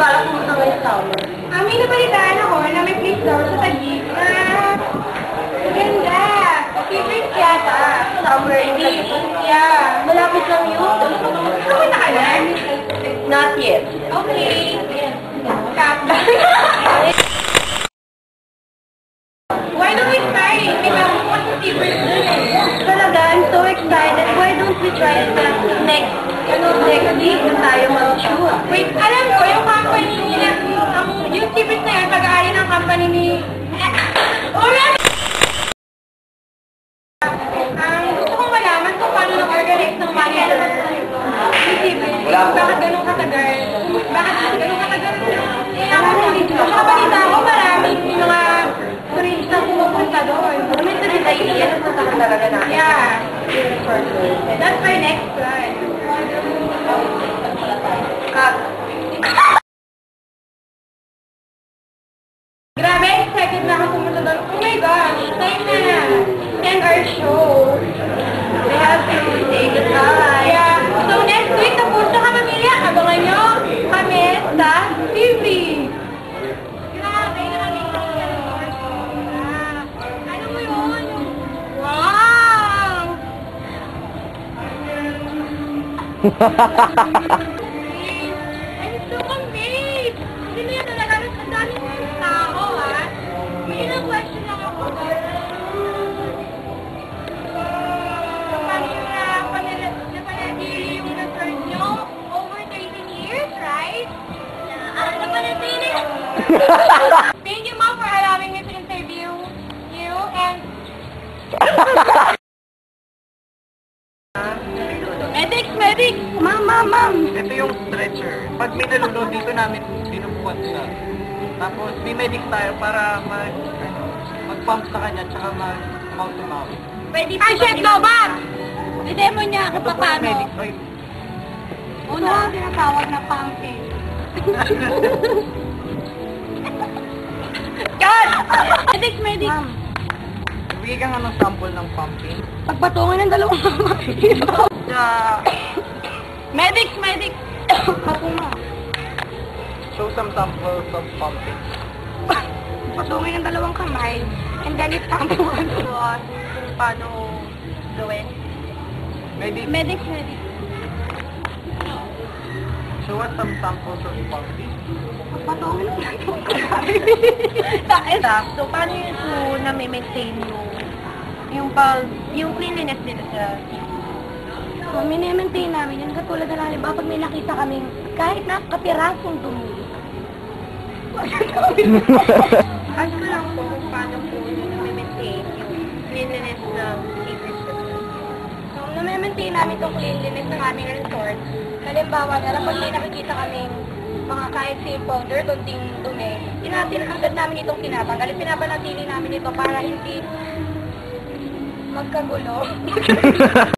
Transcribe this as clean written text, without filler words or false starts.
balak pumunta ngayong summer. May nabalitaan ako na may place daw sa Taguig na maganda. Favorite yata. Summer in Taguig? Yeah. Malapit lang yun. Pumunta ka na? Not yet. Okay. Kata. Why don't we start it? May what's the favorite dun eh? Talaga, I'm so excited. Why don't we try it next week na tayo mag-shoot? Wait, alam ko, yung company nila, yung favorite na yan, pag-aari ng company ni... Gusto kong malaman kung paano nag-organize ng manager. Bakit ganun katagal? Bakit ganun katagal? Nakabalita ako, maraming mga turista pumupunta doon. May sabihin tayo, yan ang masakit talaga natin. Yeah. That's my next plan. Grabe, excited na ako pumunta doon. Oh my gosh, time na. End our show. We have to say goodbye. Yeah. So next week, tapuso ka pamilya. Abangan nyo kami sa TV. Grabe, ano mo yun? Wow! I'm so amazed! Hindi na yan talaga. Ang daming tao, ha? May ilang question lang ako. Paano yung napanatili yung return nyo? Over 13 years, right? Napanatili! Thank you, Mom, for allowing me to interview you and... Medics! Ma'am! Ito yung stretcher. Pag may nalunod, dito namin binubuhat siya. Tapos, may medic tayo para mag-pump sa kanya tsaka mag-mouth to mouth. Pwede po Chef Lobat! I-demo niya Ito kapag po yung paano. medic. Oy, Una, tinatawag na pumping. God! Medics! bigay ka nga ng sample ng pumping. Pagpatungan ng dalawang makikita. Medics! Patuma. Show some samples of pumping. Patungin ng dalawang kamay. And then itampuan ko kung paano gawin. Medics. Show us some samples of pumping. Patungin ng dalawang kamay. So, paano yun na-maintain yung cleanliness nila sa So, mini-maintain namin yun. Katulad na lang, pag may nakita kaming kahit na kapirasong dumi. Alam ko lang po kung paano po na-maintain yung cleanliness ng cater system. So, na-maintain namin itong cleanliness ng aming resort. Halimbawa, pag may nakikita kaming mga kahit simple, kunting dumi, agad namin itong tinatanggal. Pinapanatili namin ito para hindi magkagulo.